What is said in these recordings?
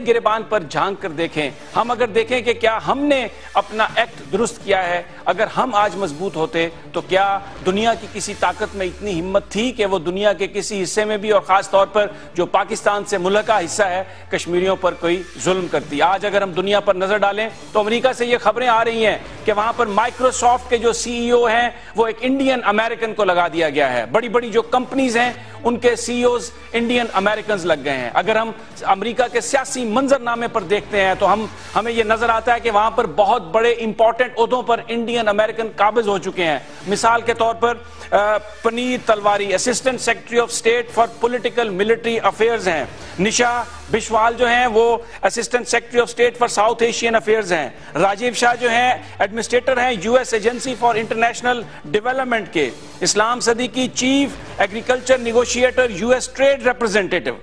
گریبان پر جھانک کر دیکھیں. ہم اگر دیکھیں کہ کیا ہم نے اپنا ایکٹ درست کیا ہے, اگر ہم آج مضبوط ہوتے تو کیا دنیا کی کسی طاقت میں اتنی ہمت تھی کہ وہ دنیا کے کسی حصے میں بھی, اور خاص طور پر جو پاکستان سے ملحقہ حصہ ہے, کشمیریوں پر کوئی ظلم کرتی. آج اگر ہم دنیا پر نظر ڈالیں تو امریکہ سے یہ خبریں آ رہی ہیں کہ وہاں پر مائکروسافٹ کے جو سی ای او ہیں وہ ایک انڈین امریکن کو لگا دیا گیا ہے. بڑی بڑی جو کمپنیز ہیں ان کے سی ای اوز انڈین امریکنز لگ گئے ہیں. اگر ہم امریکہ کے سیاسی منظرنامے پر دیکھتے ہیں تو ہمیں یہ نظر آتا ہے کہ وہاں پر بہت بڑے امپورٹنٹ عہدوں پر انڈین امریکن قابض ہو چکے ہیں. مثال کے طور پر Puneet Talwar assistant secretary of state for political military affairs ہیں. نشا بشوال جو ہیں وہ assistant secretary of state for South Asian affairs ہیں. راجیو شاہ جو ہیں ایڈمنسٹریٹر ہیں U S agency for international development کے. Islam Siddiqui chief agriculture negotiator U S trade representative.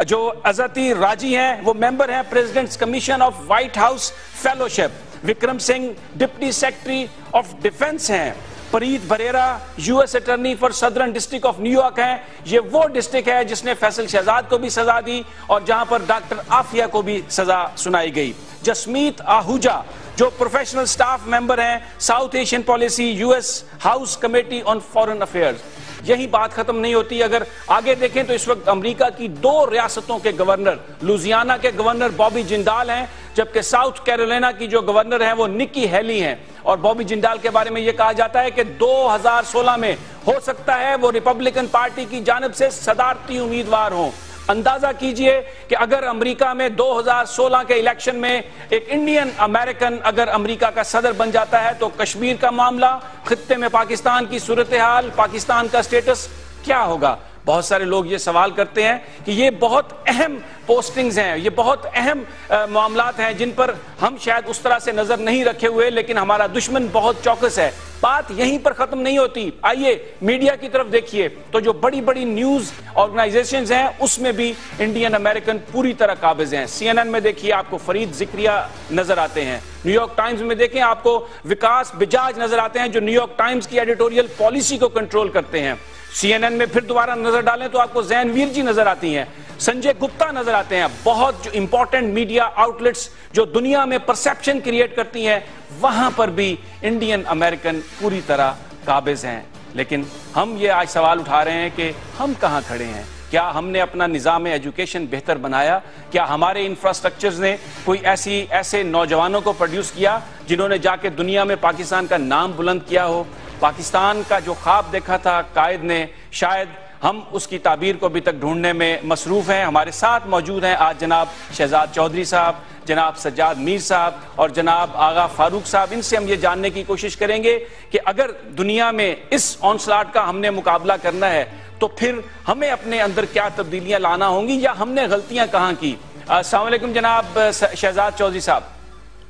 جو عزتی راجی ہیں وہ ممبر ہیں president's commission of White House fellowship. Vikram Singh deputy secretary of defence ہیں. Preet Bharara U S attorney for southern district of New York ہیں. یہ وہ district ہے جس نے فیصل شہزاد کو بھی سزا دی اور جہاں پر ڈاکٹر عافیہ کو بھی سزا سنائی گئی. جسمیت آہوجا جو پروفیشنل سٹاف ممبر ہیں south Asian policy U S house committee on foreign affairs. یہی بات ختم نہیں ہوتی. اگر آگے دیکھیں تو اس وقت امریکہ کی 2 ریاستوں کے گورنر, لوزیانا کے گورنر بابی جنڈال ہیں جبکہ ساؤتھ کیرولینا کی جو گورنر ہیں وہ نکی ہیلی ہیں. اور بابی جنڈال کے بارے میں یہ کہا جاتا ہے کہ 2016 میں ہو سکتا ہے وہ ریپبلکن پارٹی کی جانب سے صدارتی امیدوار ہوں. اندازہ کیجئے کہ اگر امریکہ میں 2016 کے الیکشن میں ایک انڈین امریکن اگر امریکہ کا صدر بن جاتا ہے تو کشمیر کا معاملہ, خطے میں پاکستان کی صورتحال, پاکستان کا سٹیٹس کیا ہوگا؟ بہت سارے لوگ یہ سوال کرتے ہیں کہ یہ بہت اہم پوسٹنگز ہیں, یہ بہت اہم معاملات ہیں جن پر ہم شاید اس طرح سے نظر نہیں رکھے ہوئے, لیکن ہمارا دشمن بہت چوکس ہے. بات یہیں پر ختم نہیں ہوتی. آئیے میڈیا کی طرف دیکھیے تو جو بڑی بڑی نیوز آرگنائزیشنز ہیں اس میں بھی انڈین امریکن پوری طرح قابض ہیں. سی این این میں دیکھیے آپ کو فرید ذکریہ نظر آتے ہیں. نیو یارک ٹائمز میں دیکھیں آپ کو وکاس بجاج نظر آتے ہیں جو نیو یارک ٹائمز کی ایڈیٹوریل پالیسی کو کنٹرول کرتے ہیں. سی این این میں پھر دوبارہ نظر ڈالیں تو آپ کو زین ویر جی نظر آتی ہیں, سنجے گپتا نظر آتے ہیں. بہت جو امپورٹنٹ میڈیا آؤٹلیٹس جو دنیا میں پرسیپشن کریٹ کرتی ہیں وہاں پر بھی انڈین امریکن پوری طرح قابض ہیں. لیکن ہم یہ آج سوال اٹھا رہے ہیں کہ ہم کہاں کھڑے ہیں؟ کیا ہم نے اپنا نظام ایجوکیشن بہتر بنایا؟ کیا ہمارے انفراسٹرکچرز نے کوئی ایسے نوجوانوں کو پروڈیوس کیا جنہوں نے جا کے دنیا میں پاکستان کا نام بلند کیا ہو؟ پاکستان کا جو خواب دیکھا تھا قائد نے, شاید ہم اس کی تعبیر کو ابھی تک ڈھونڈنے میں مصروف ہیں. ہمارے ساتھ موجود ہیں آج جناب شہزاد چودھری صاحب, جناب سجاد میر صاحب اور جناب آغا فاروق صاحب. ان سے ہم یہ جاننے کی کوشش کریں گے کہ اگر دنیا میں اس آنسلاٹ کا ہم نے مقابلہ کرنا ہے تو پھر ہمیں اپنے اندر کیا تبدیلیاں لانا ہوں گی یا ہم نے غلطیاں کہاں کی. السلام علیکم جناب شہزاد چودھری صاحب.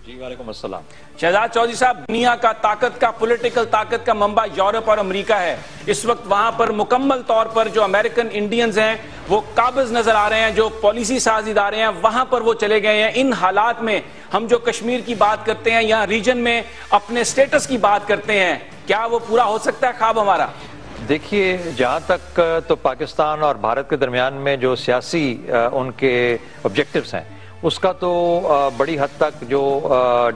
جی وعلیکم السلام. شہزاد چودھری صاحب, دنیا کا طاقت کا پولیٹیکل طاقت کا منبع یورپ اور امریکہ ہے. اس وقت وہاں پر مکمل طور پر جو امریکن انڈینز ہیں وہ قابض نظر آ رہے ہیں, جو پالیسی ساز ادارے ہیں وہاں پر وہ چلے گئے ہیں. ان حالات میں ہم جو کشمیر کی بات کرتے ہیں, یہاں ریجن میں اپنے سٹیٹس کی بات کرتے ہیں, کیا وہ پورا ہو سکتا ہے خواب ہمارا؟ دیکھیے, جہاں تک تو پاکستان اور بھارت کے درمیان میں جو سیاسی ان کے آبجیکٹیوز ہیں اس کا تو بڑی حد تک جو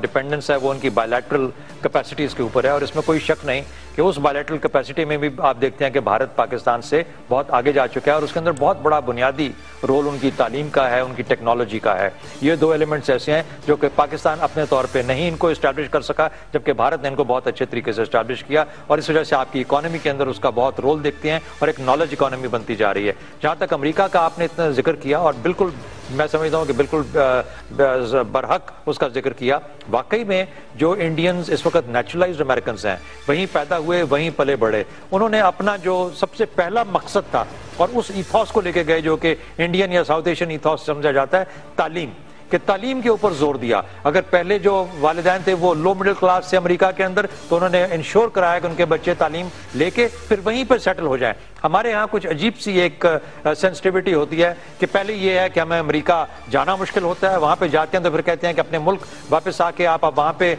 ڈیپینڈنس ہے وہ ان کی بائیلیٹرل کیپیسٹیز کے اوپر ہے, اور اس میں کوئی شک نہیں کہ اس بائیلیٹرل کیپیسٹی میں بھی آپ دیکھتے ہیں کہ بھارت پاکستان سے بہت آگے جا چکا ہے, اور اس کے اندر بہت بڑا بنیادی رول ان کی تعلیم کا ہے, ان کی ٹیکنالوجی کا ہے. یہ 2 ایلیمنٹس ایسے ہیں جو کہ پاکستان اپنے طور پہ نہیں ان کو اسٹیبلش کر سکا, جبکہ بھارت نے ان کو بہت اچھے طریقے سے اسٹیبلش کیا, اور اس وجہ سے آپ کی اکانومی کے اندر اس کا بہت رول دیکھتے ہیں اور ایک نالج اکانومی بنتی جا رہی ہے. جہاں تک امریکہ کا آپ نے اتنا ذکر کیا, اور بالکل میں سمجھتا ہوں کہ بالکل برحق اس کا ذکر کیا, واقعی میں جو انڈینز اس وقت نیچرلائزڈ امریکنز ہیں, وہیں پیدا ہوئے وہیں پلے بڑھے, انہوں نے اپنا جو سب سے پہلا مقصد تھا اور اس ایتھوس کو لے کے گئے جو کہ انڈین یا ساؤتھ ایشین ایتھوس سمجھا جاتا ہے, تعلیم, کہ تعلیم کے اوپر زور دیا. اگر پہلے جو والدین تھے وہ لو مڈل کلاس سے امریکہ کے اندر, تو انہوں نے انشور کرایا کہ ان کے بچے تعلیم لے کے پھر وہیں پر سیٹل ہو جائیں. ہمارے ہاں کچھ عجیب سی ایک سینسٹیوٹی ہوتی ہے کہ پہلے یہ ہے کہ ہمیں امریکہ جانا مشکل ہوتا ہے، وہاں پہ جاتے ہیں تو پھر کہتے ہیں کہ اپنے ملک واپس آ کے آپ وہاں پہ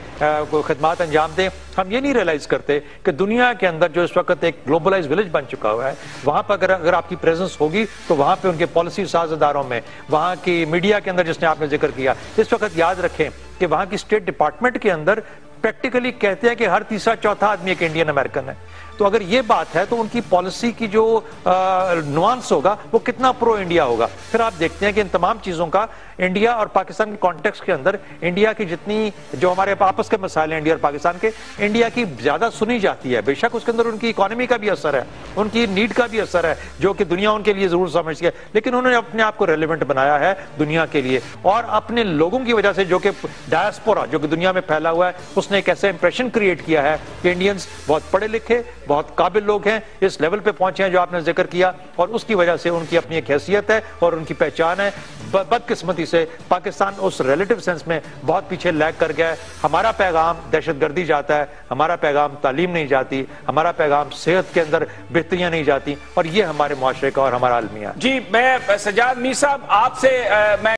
خدمات انجام دیں۔ ہم یہ نہیں ریلائز کرتے کہ دنیا کے اندر جو اس وقت ایک گلوبلائز ولیج بن چکا ہوا ہے، وہاں پر اگر آپ کی پریزنس ہوگی تو وہاں پہ ان کے پالیسی ساز اداروں میں، وہاں کی میڈیا کے اندر جس نے آپ نے ذکر کیا، اس وقت یاد رکھیں کہ وہاں کی اسٹیٹ ڈپارٹمنٹ کے اندر پریکٹیکلی کہتے ہیں کہ ہر تیسرا چوتھا آدمی ایک انڈین امریکن ہے۔ تو اگر یہ بات ہے تو ان کی پالیسی کی جو نوانس ہوگا وہ کتنا پرو انڈیا ہوگا۔ پھر آپ دیکھتے ہیں کہ ان تمام چیزوں کا انڈیا اور پاکستان کے کانٹیکس کے اندر انڈیا کی جتنی جو ہمارے آپس کے مسائل ہیں انڈیا اور پاکستان کے، انڈیا کی زیادہ سنی جاتی ہے۔ بے شک اس کے اندر ان کی اکانومی کا بھی اثر ہے، ان کی نیڈ کا بھی اثر ہے جو کہ دنیا ان کے لیے ضرور سمجھتی ہے، لیکن انہوں نے اپنے آپ کو ریلیونٹ بنایا ہے دنیا کے لیے، اور اپنے لوگوں کی وجہ سے جو کہ ڈائسپورا جو کہ دنیا میں پھیلا ہوا ہے، اس نے ایک ایسا امپریشن کریٹ کیا ہے کہ انڈینز بہت پڑھے لکھے، بہت قابل لوگ ہیں، اس لیول پہ پہنچے ہیں جو آپ نے ذکر کیا، اور اس کی وجہ سے ان کی اپنی ایک حیثیت ہے اور ان کی پہچان ہے۔ بدقسمتی سے پاکستان اس ریلیٹو سینس میں بہت پیچھے لیگ کر گیا ہے۔ ہمارا پیغام دہشت گردی جاتا ہے، ہمارا پیغام تعلیم نہیں جاتی، ہمارا پیغام صحت کے اندر بہتریاں نہیں جاتی، اور یہ ہمارے معاشرے کا اور ہمارا المیہ ہے۔ جی، میں سجاد میر صاحب آپ سے میں